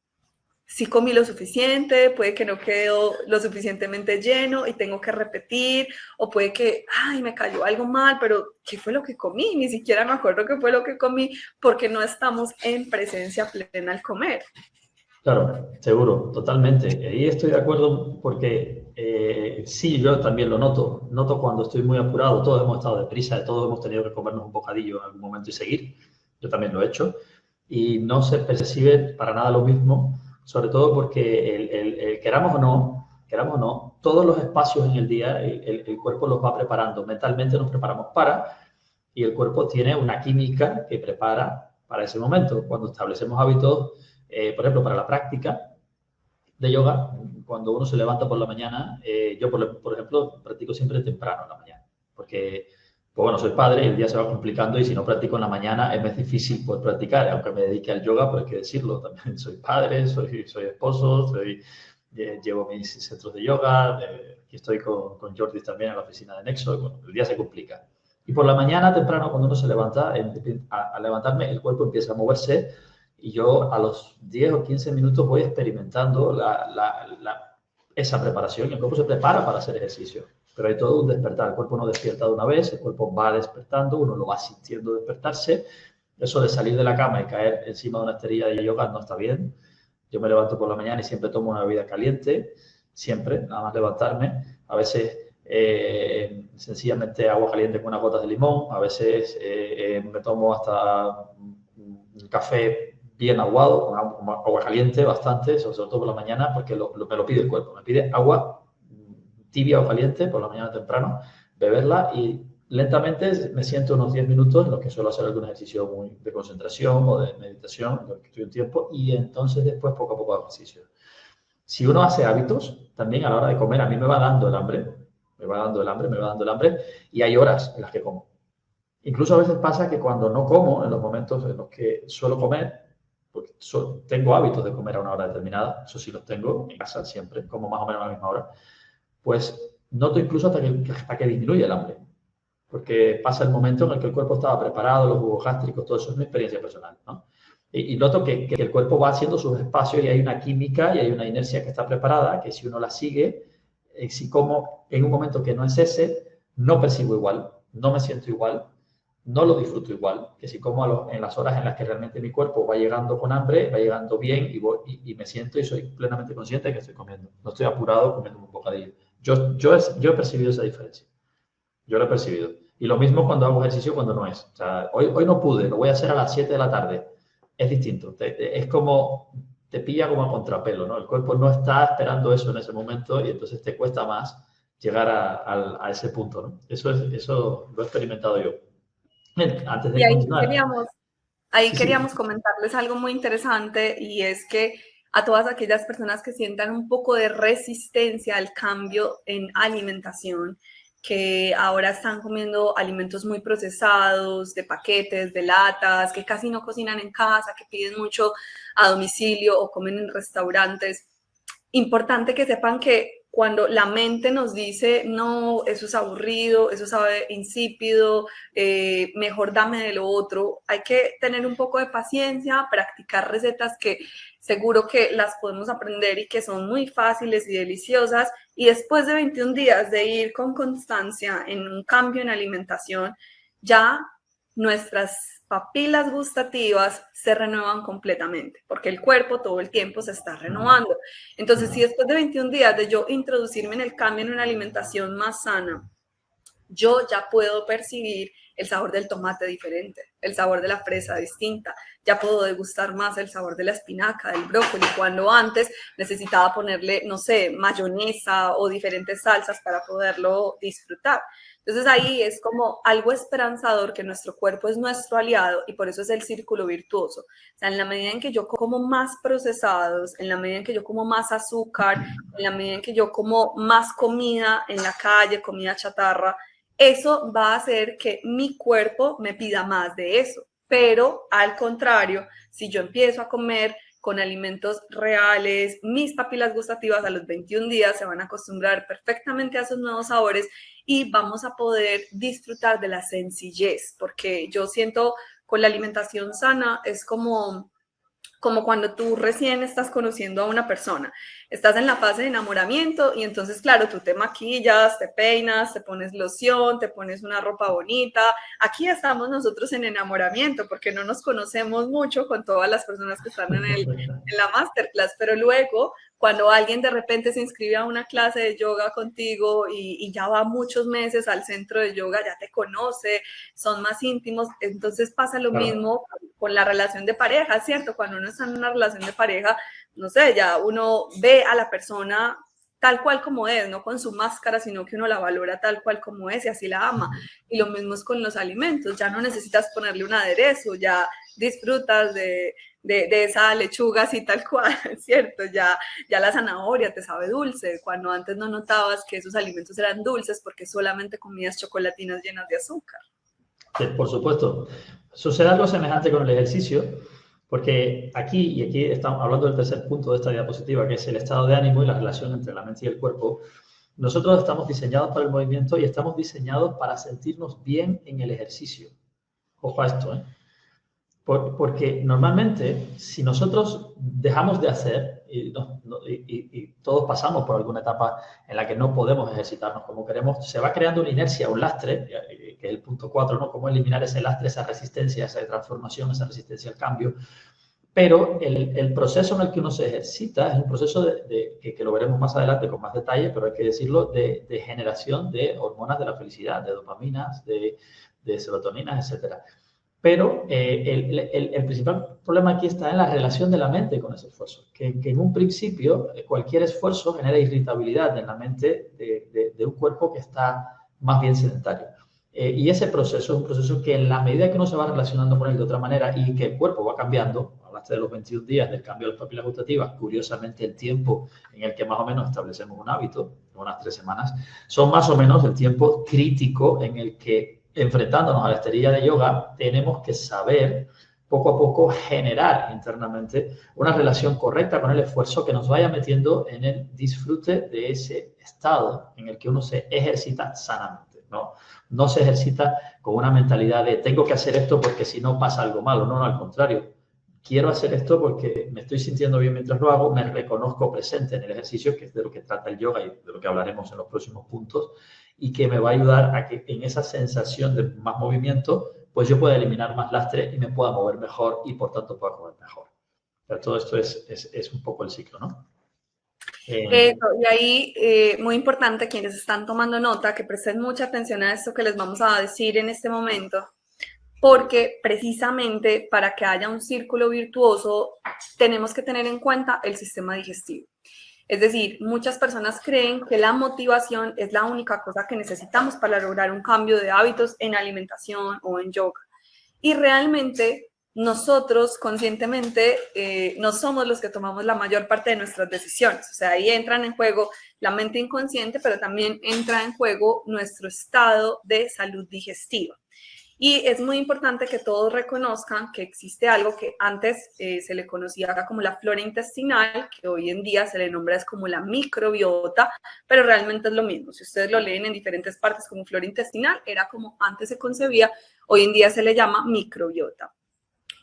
si comí lo suficiente, puede que no quedó lo suficientemente lleno y tengo que repetir, o puede que, ay, me cayó algo mal, pero ¿qué fue lo que comí? Ni siquiera me acuerdo qué fue lo que comí, porque no estamos en presencia plena al comer. Claro, seguro, totalmente. Ahí estoy de acuerdo porque sí, yo también lo noto. Noto cuando estoy muy apurado, todos hemos estado deprisa, todos hemos tenido que comernos un bocadillo en algún momento y seguir. Yo también lo he hecho. Y no se percibe para nada lo mismo, sobre todo porque queramos o no, todos los espacios en el día, el cuerpo los va preparando. Mentalmente nos preparamos para, y el cuerpo tiene una química que prepara para ese momento. Cuando establecemos hábitos, por ejemplo, para la práctica de yoga, cuando uno se levanta por la mañana, yo, por ejemplo, practico siempre temprano en la mañana, porque, pues bueno, soy padre y el día se va complicando y si no practico en la mañana es más difícil poder practicar, aunque me dedique al yoga, pues hay que decirlo, también soy padre, soy esposo, llevo mis centros de yoga, aquí estoy con Jordi también en la oficina de Nexo, bueno, el día se complica. Y por la mañana temprano, cuando uno se levanta, a levantarme, el cuerpo empieza a moverse y yo a los 10 o 15 minutos voy experimentando esa preparación y el cuerpo se prepara para hacer ejercicio. Pero hay todo un despertar. El cuerpo no despierta de una vez, el cuerpo va despertando, uno lo va sintiendo despertarse. Eso de salir de la cama y caer encima de una esterilla de yoga no está bien. Yo me levanto por la mañana y siempre tomo una bebida caliente, siempre, nada más levantarme. A veces sencillamente agua caliente con unas gotas de limón, a veces me tomo hasta un café bien aguado, con agua caliente bastante, sobre todo por la mañana, porque me lo pide el cuerpo. Me pide agua tibia o caliente por la mañana temprano, beberla y lentamente me siento unos 10 minutos en los que suelo hacer algún ejercicio muy de concentración o de meditación, en lo que estoy un tiempo, y entonces después poco a poco hago ejercicio. Si uno hace hábitos, también a la hora de comer, a mí me va dando el hambre, me va dando el hambre, y hay horas en las que como. Incluso a veces pasa que cuando no como, en los momentos en los que suelo comer, porque tengo hábitos de comer a una hora determinada, eso sí los tengo en casa siempre, como más o menos a la misma hora, pues noto incluso hasta que disminuye el hambre, porque pasa el momento en el que el cuerpo estaba preparado, los jugos gástricos, todo eso es mi experiencia personal, ¿no? Y noto que el cuerpo va haciendo sus espacios y hay una química y hay una inercia que está preparada, que si uno la sigue, si como en un momento que no es ese, no percibo igual, no me siento igual, no lo disfruto igual, que si como en las horas en las que realmente mi cuerpo va llegando con hambre, va llegando bien y me siento y soy plenamente consciente de que estoy comiendo. No estoy apurado comiendo un bocadillo. Yo he percibido esa diferencia. Yo lo he percibido. Y lo mismo cuando hago ejercicio cuando no es. O sea, hoy no pude, lo voy a hacer a las 7 de la tarde. Es distinto. Es como, te pilla como a contrapelo, ¿no? El cuerpo no está esperando eso en ese momento y entonces te cuesta más llegar a ese punto, ¿no? Eso lo he experimentado yo. Bien, antes Y de continuar. ahí Sí, sí. queríamos comentarles algo muy interesante, y es que a todas aquellas personas que sientan un poco de resistencia al cambio en alimentación, que ahora están comiendo alimentos muy procesados, de paquetes, de latas, que casi no cocinan en casa, que piden mucho a domicilio o comen en restaurantes, importante que sepan que cuando la mente nos dice, no, eso es aburrido, eso sabe insípido, mejor dame de lo otro, hay que tener un poco de paciencia, practicar recetas que seguro que las podemos aprender y que son muy fáciles y deliciosas, y después de 21 días de ir con constancia en un cambio en alimentación, ya nuestras papilas gustativas se renuevan completamente, porque el cuerpo todo el tiempo se está renovando. Entonces, si después de 21 días de yo introducirme en el cambio en una alimentación más sana, yo ya puedo percibir el sabor del tomate diferente, el sabor de la fresa distinta, ya puedo degustar más el sabor de la espinaca, del brócoli, cuando antes necesitaba ponerle, no sé, mayonesa o diferentes salsas para poderlo disfrutar. Entonces ahí es como algo esperanzador, que nuestro cuerpo es nuestro aliado, y por eso es el círculo virtuoso. O sea, en la medida en que yo como más procesados, en la medida en que yo como más azúcar, en la medida en que yo como más comida en la calle, comida chatarra, eso va a hacer que mi cuerpo me pida más de eso. Pero al contrario, si yo empiezo a comer con alimentos reales, mis papilas gustativas a los 21 días se van a acostumbrar perfectamente a esos nuevos sabores y vamos a poder disfrutar de la sencillez, porque yo siento con la alimentación sana es como cuando tú recién estás conociendo a una persona, estás en la fase de enamoramiento y entonces, claro, tú te maquillas, te peinas, te pones loción, te pones una ropa bonita. Aquí estamos nosotros en enamoramiento porque no nos conocemos mucho con todas las personas que están en la masterclass, pero luego cuando alguien de repente se inscribe a una clase de yoga contigo y ya va muchos meses al centro de yoga, ya te conoce, son más íntimos, entonces pasa lo mismo con la relación de pareja, ¿cierto? Cuando uno está en una relación de pareja, no sé, ya uno ve a la persona tal cual como es, no con su máscara, sino que uno la valora tal cual como es y así la ama. Y lo mismo es con los alimentos, ya no necesitas ponerle un aderezo, ya disfrutas de esa lechuga así tal cual, ¿cierto? Ya la zanahoria te sabe dulce, cuando antes no notabas que esos alimentos eran dulces porque solamente comías chocolatinas llenas de azúcar. Sí, por supuesto. Sucede algo semejante con el ejercicio, porque aquí estamos hablando del tercer punto de esta diapositiva, que es el estado de ánimo y la relación entre la mente y el cuerpo. Nosotros estamos diseñados para el movimiento y estamos diseñados para sentirnos bien en el ejercicio. Ojo a esto, ¿eh? Porque normalmente, si nosotros dejamos de hacer, y todos pasamos por alguna etapa en la que no podemos ejercitarnos como queremos, se va creando una inercia, un lastre, que es el punto 4, ¿no? Cómo eliminar ese lastre, esa resistencia, esa transformación, esa resistencia al cambio. Pero el proceso en el que uno se ejercita es un proceso que lo veremos más adelante con más detalle, pero hay que decirlo, de generación de hormonas de la felicidad, de dopaminas, de serotoninas, etcétera. Pero el principal problema aquí está en la relación de la mente con ese esfuerzo, que en un principio cualquier esfuerzo genera irritabilidad en la mente de un cuerpo que está más bien sedentario. Y ese proceso es un proceso que en la medida que uno se va relacionando con él de otra manera y que el cuerpo va cambiando, hablaste de los 21 días del cambio de las papilas gustativas, curiosamente el tiempo en el que más o menos establecemos un hábito, unas 3 semanas, son más o menos el tiempo crítico en el que, enfrentándonos a la esterilla de yoga, tenemos que saber poco a poco generar internamente una relación correcta con el esfuerzo que nos vaya metiendo en el disfrute de ese estado en el que uno se ejercita sanamente, ¿no? No se ejercita con una mentalidad de tengo que hacer esto porque si no pasa algo malo, no, al contrario. Quiero hacer esto porque me estoy sintiendo bien mientras lo hago, me reconozco presente en el ejercicio, que es de lo que trata el yoga y de lo que hablaremos en los próximos puntos, y que me va a ayudar a que en esa sensación de más movimiento, pues yo pueda eliminar más lastre y me pueda mover mejor y por tanto pueda comer mejor. Pero todo esto es un poco el ciclo, ¿no? Eso, y ahí, muy importante, quienes están tomando nota, que presten mucha atención a esto que les vamos a decir en este momento, porque precisamente para que haya un círculo virtuoso tenemos que tener en cuenta el sistema digestivo. Es decir, muchas personas creen que la motivación es la única cosa que necesitamos para lograr un cambio de hábitos en alimentación o en yoga. Y realmente nosotros conscientemente no somos los que tomamos la mayor parte de nuestras decisiones. O sea, ahí entran en juego la mente inconsciente, pero también entra en juego nuestro estado de salud digestiva. Y es muy importante que todos reconozcan que existe algo que antes se le conocía como la flora intestinal, que hoy en día se le nombra es como la microbiota, pero realmente es lo mismo. Si ustedes lo leen en diferentes partes como flora intestinal, era como antes se concebía, hoy en día se le llama microbiota.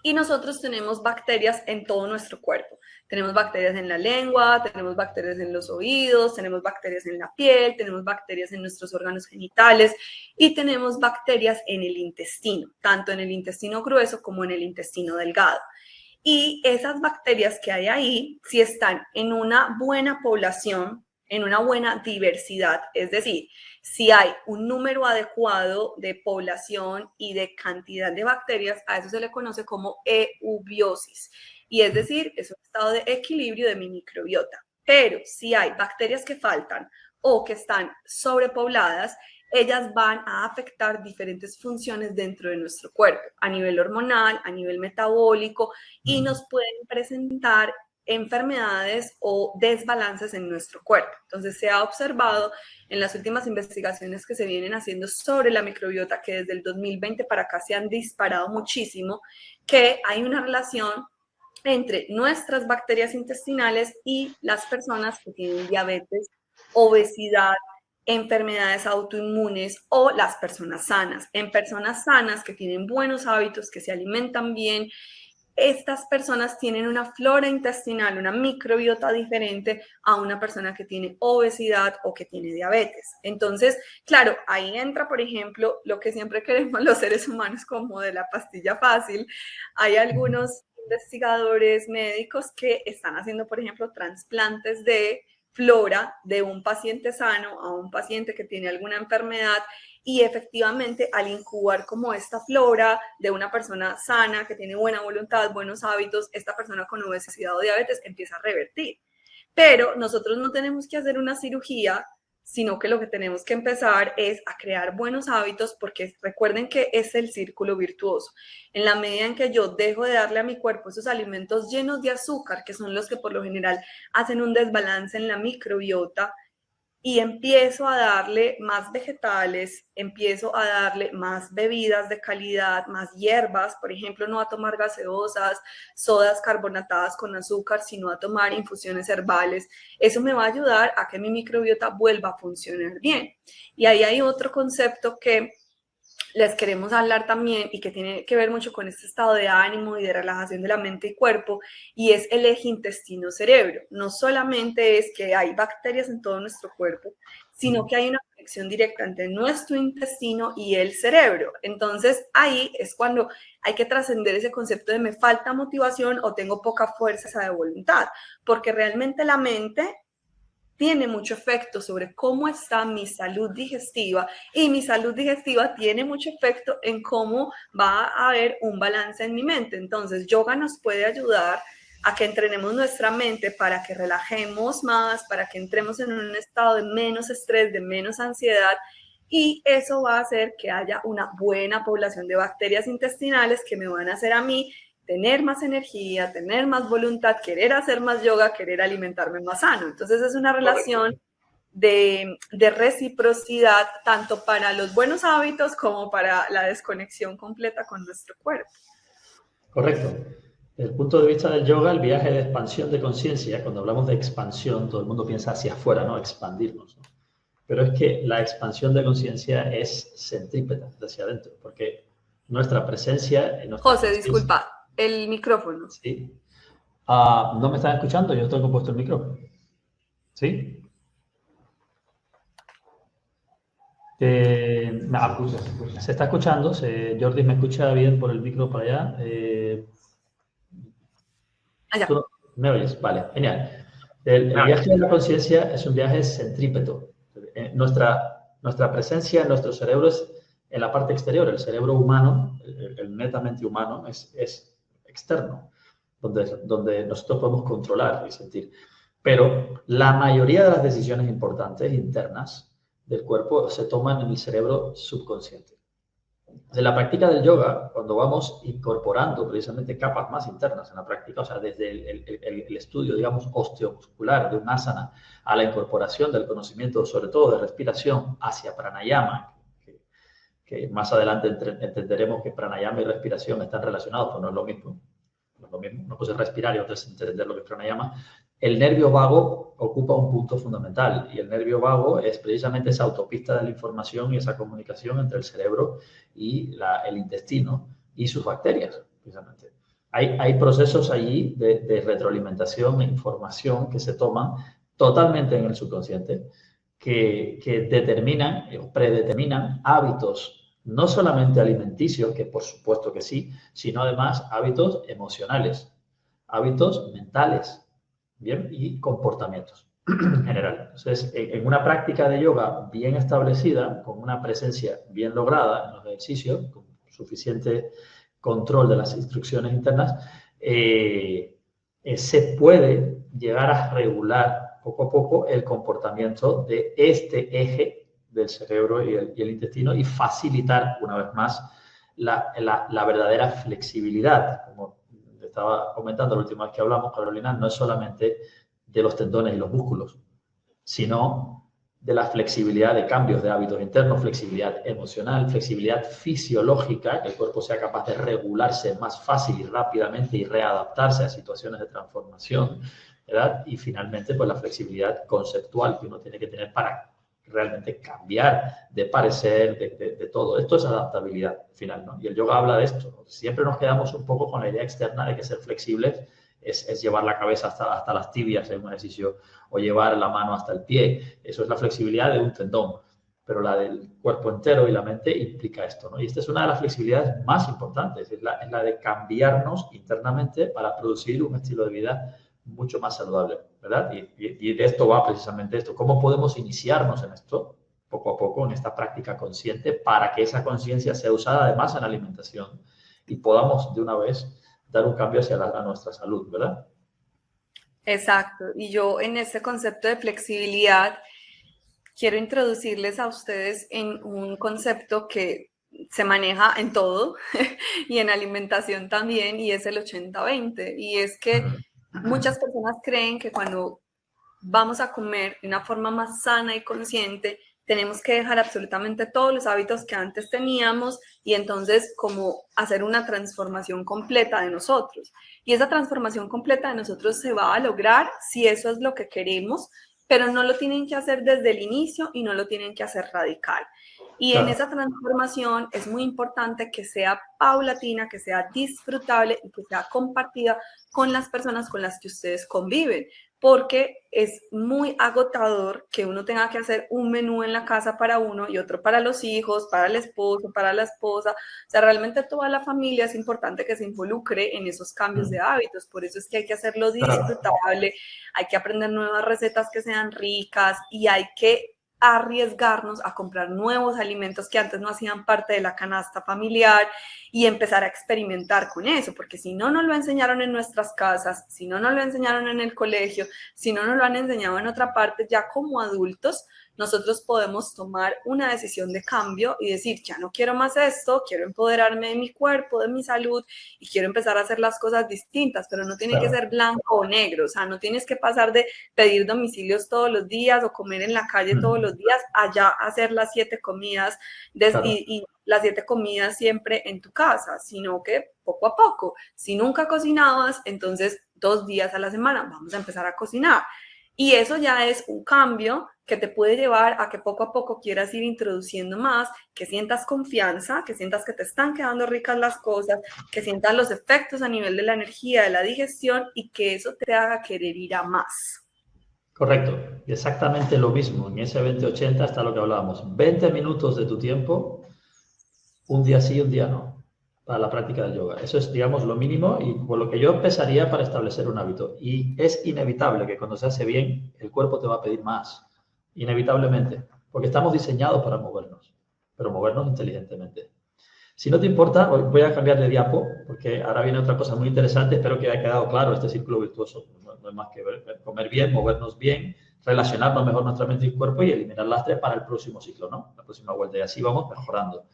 Y nosotros tenemos bacterias en todo nuestro cuerpo. Tenemos bacterias en la lengua, tenemos bacterias en los oídos, tenemos bacterias en la piel, tenemos bacterias en nuestros órganos genitales y tenemos bacterias en el intestino, tanto en el intestino grueso como en el intestino delgado. Y esas bacterias que hay ahí, si están en una buena población, en una buena diversidad, es decir, si hay un número adecuado de población y de cantidad de bacterias, a eso se le conoce como eubiosis. Y es decir, es un estado de equilibrio de mi microbiota. Pero si hay bacterias que faltan o que están sobrepobladas, ellas van a afectar diferentes funciones dentro de nuestro cuerpo, a nivel hormonal, a nivel metabólico, y nos pueden presentar enfermedades o desbalances en nuestro cuerpo. Entonces, se ha observado en las últimas investigaciones que se vienen haciendo sobre la microbiota, que desde el 2020 para acá se han disparado muchísimo, que hay una relación entre nuestras bacterias intestinales y las personas que tienen diabetes, obesidad, enfermedades autoinmunes o las personas sanas. En personas sanas que tienen buenos hábitos, que se alimentan bien, estas personas tienen una flora intestinal, una microbiota diferente a una persona que tiene obesidad o que tiene diabetes. Entonces, claro, ahí entra, por ejemplo, lo que siempre queremos los seres humanos como de la pastilla fácil. Hay algunos investigadores médicos que están haciendo, por ejemplo, trasplantes de flora de un paciente sano a un paciente que tiene alguna enfermedad, y efectivamente al incubar como esta flora de una persona sana, que tiene buena voluntad, buenos hábitos, esta persona con obesidad o diabetes empieza a revertir. Pero nosotros no tenemos que hacer una cirugía, sino que lo que tenemos que empezar es a crear buenos hábitos, porque recuerden que es el círculo virtuoso. En la medida en que yo dejo de darle a mi cuerpo esos alimentos llenos de azúcar, que son los que por lo general hacen un desbalance en la microbiota, y empiezo a darle más vegetales, empiezo a darle más bebidas de calidad, más hierbas, por ejemplo, no a tomar gaseosas, sodas carbonatadas con azúcar, sino a tomar infusiones herbales. Eso me va a ayudar a que mi microbiota vuelva a funcionar bien. Y ahí hay otro concepto que les queremos hablar también y que tiene que ver mucho con este estado de ánimo y de relajación de la mente y cuerpo, y es el eje intestino-cerebro. No solamente es que hay bacterias en todo nuestro cuerpo, sino que hay una conexión directa entre nuestro intestino y el cerebro. Entonces, ahí es cuando hay que trascender ese concepto de me falta motivación o tengo poca fuerza de voluntad, porque realmente la mente tiene mucho efecto sobre cómo está mi salud digestiva, y mi salud digestiva tiene mucho efecto en cómo va a haber un balance en mi mente. Entonces, yoga nos puede ayudar a que entrenemos nuestra mente para que relajemos más, para que entremos en un estado de menos estrés, de menos ansiedad, y eso va a hacer que haya una buena población de bacterias intestinales que me van a hacer a mí tener más energía, tener más voluntad, querer hacer más yoga, querer alimentarme más sano. Entonces es una relación de reciprocidad tanto para los buenos hábitos como para la desconexión completa con nuestro cuerpo. Correcto. Desde el punto de vista del yoga, el viaje de expansión de conciencia, cuando hablamos de expansión, todo el mundo piensa hacia afuera, ¿no? Expandirnos, ¿no? Pero es que la expansión de conciencia es centrípeta, hacia adentro, porque nuestra presencia... José, disculpa. El micrófono. Sí. ¿No me están escuchando? Yo tengo puesto el micrófono. ¿Sí? Se está escuchando. Jordi me escucha bien por el micro para allá. ¿Tú me oyes? Vale, genial. El viaje de la conciencia es un viaje centrípeto. Nuestra presencia en nuestro cerebro es en la parte exterior. El cerebro humano, el netamente humano, es externo, donde nosotros podemos controlar y sentir. Pero la mayoría de las decisiones importantes internas del cuerpo se toman en el cerebro subconsciente. En la práctica del yoga, cuando vamos incorporando precisamente capas más internas en la práctica, o sea, desde el estudio, digamos, osteomuscular de un asana a la incorporación del conocimiento, sobre todo de respiración, hacia pranayama, que más adelante entenderemos que pranayama y respiración están relacionados, pero no es lo mismo. No es lo mismo. Una cosa es respirar y otra es entender lo que es pranayama. El nervio vago ocupa un punto fundamental, y el nervio vago es precisamente esa autopista de la información y esa comunicación entre el cerebro y el intestino y sus bacterias, precisamente. Hay procesos allí de retroalimentación e información que se toman totalmente en el subconsciente que determinan o predeterminan hábitos no solamente alimenticios, que por supuesto que sí, sino además hábitos emocionales, hábitos mentales, ¿bien? Y comportamientos en general. Entonces, en una práctica de yoga bien establecida, con una presencia bien lograda en los ejercicios, con suficiente control de las instrucciones internas, se puede llegar a regular poco a poco el comportamiento de este eje del cerebro y el intestino y facilitar una vez más la verdadera flexibilidad. Como estaba comentando la última vez que hablamos, Carolina, no es solamente de los tendones y los músculos, sino de la flexibilidad de cambios de hábitos internos, flexibilidad emocional, flexibilidad fisiológica, que el cuerpo sea capaz de regularse más fácil y rápidamente y readaptarse a situaciones de transformación, ¿verdad? Y finalmente, pues la flexibilidad conceptual que uno tiene que tener para realmente cambiar de parecer, de todo. Esto es adaptabilidad final, ¿no? Y el yoga habla de esto. Siempre nos quedamos un poco con la idea externa de que ser flexibles es llevar la cabeza hasta las tibias en un ejercicio o llevar la mano hasta el pie. Eso es la flexibilidad de un tendón. Pero la del cuerpo entero y la mente implica esto, ¿no? Y esta es una de las flexibilidades más importantes, es la de cambiarnos internamente para producir un estilo de vida mucho más saludable, ¿verdad? Y de esto va precisamente esto. ¿Cómo podemos iniciarnos en esto poco a poco, en esta práctica consciente, para que esa conciencia sea usada además en la alimentación y podamos de una vez dar un cambio hacia nuestra salud, ¿verdad? Exacto. Y yo en este concepto de flexibilidad quiero introducirles a ustedes en un concepto que se maneja en todo y en alimentación también, y es el 80-20. Y es que muchas personas creen que cuando vamos a comer de una forma más sana y consciente, tenemos que dejar absolutamente todos los hábitos que antes teníamos y entonces como hacer una transformación completa de nosotros. Y esa transformación completa de nosotros se va a lograr si eso es lo que queremos, pero no lo tienen que hacer desde el inicio y no lo tienen que hacer radical. Y en esa transformación es muy importante que sea paulatina, que sea disfrutable y que sea compartida con las personas con las que ustedes conviven, porque es muy agotador que uno tenga que hacer un menú en la casa para uno y otro para los hijos, para el esposo, para la esposa. O sea, realmente toda la familia es importante que se involucre en esos cambios de hábitos. Por eso es que hay que hacerlo disfrutable, hay que aprender nuevas recetas que sean ricas y hay que arriesgarnos a comprar nuevos alimentos que antes no hacían parte de la canasta familiar y empezar a experimentar con eso, porque si no nos lo enseñaron en nuestras casas, si no nos lo enseñaron en el colegio, si no nos lo han enseñado en otra parte, ya como adultos nosotros podemos tomar una decisión de cambio y decir, ya no quiero más esto, quiero empoderarme de mi cuerpo, de mi salud y quiero empezar a hacer las cosas distintas, pero no tiene que ser blanco o negro, o sea, no tienes que pasar de pedir domicilios todos los días o comer en la calle todos los días, allá hacer las 7 comidas y las 7 comidas siempre en tu casa, sino que poco a poco, si nunca cocinabas, entonces 2 días a la semana vamos a empezar a cocinar. Y eso ya es un cambio que te puede llevar a que poco a poco quieras ir introduciendo más, que sientas confianza, que sientas que te están quedando ricas las cosas, que sientas los efectos a nivel de la energía, de la digestión y que eso te haga querer ir a más. Correcto, exactamente lo mismo. En ese 20-80 está lo que hablábamos. 20 minutos de tu tiempo, un día sí, un día no, para la práctica del yoga. Eso es, digamos, lo mínimo y por lo que yo empezaría para establecer un hábito. Y es inevitable que cuando se hace bien, el cuerpo te va a pedir más. Inevitablemente, porque estamos diseñados para movernos, pero movernos inteligentemente. Si no te importa, voy a cambiar de diapo, porque ahora viene otra cosa muy interesante. Espero que haya quedado claro este círculo virtuoso. No es más que comer bien, movernos bien, relacionarnos mejor nuestra mente y cuerpo y eliminar lastres para el próximo ciclo, ¿no? La próxima vuelta. Y así vamos mejorando.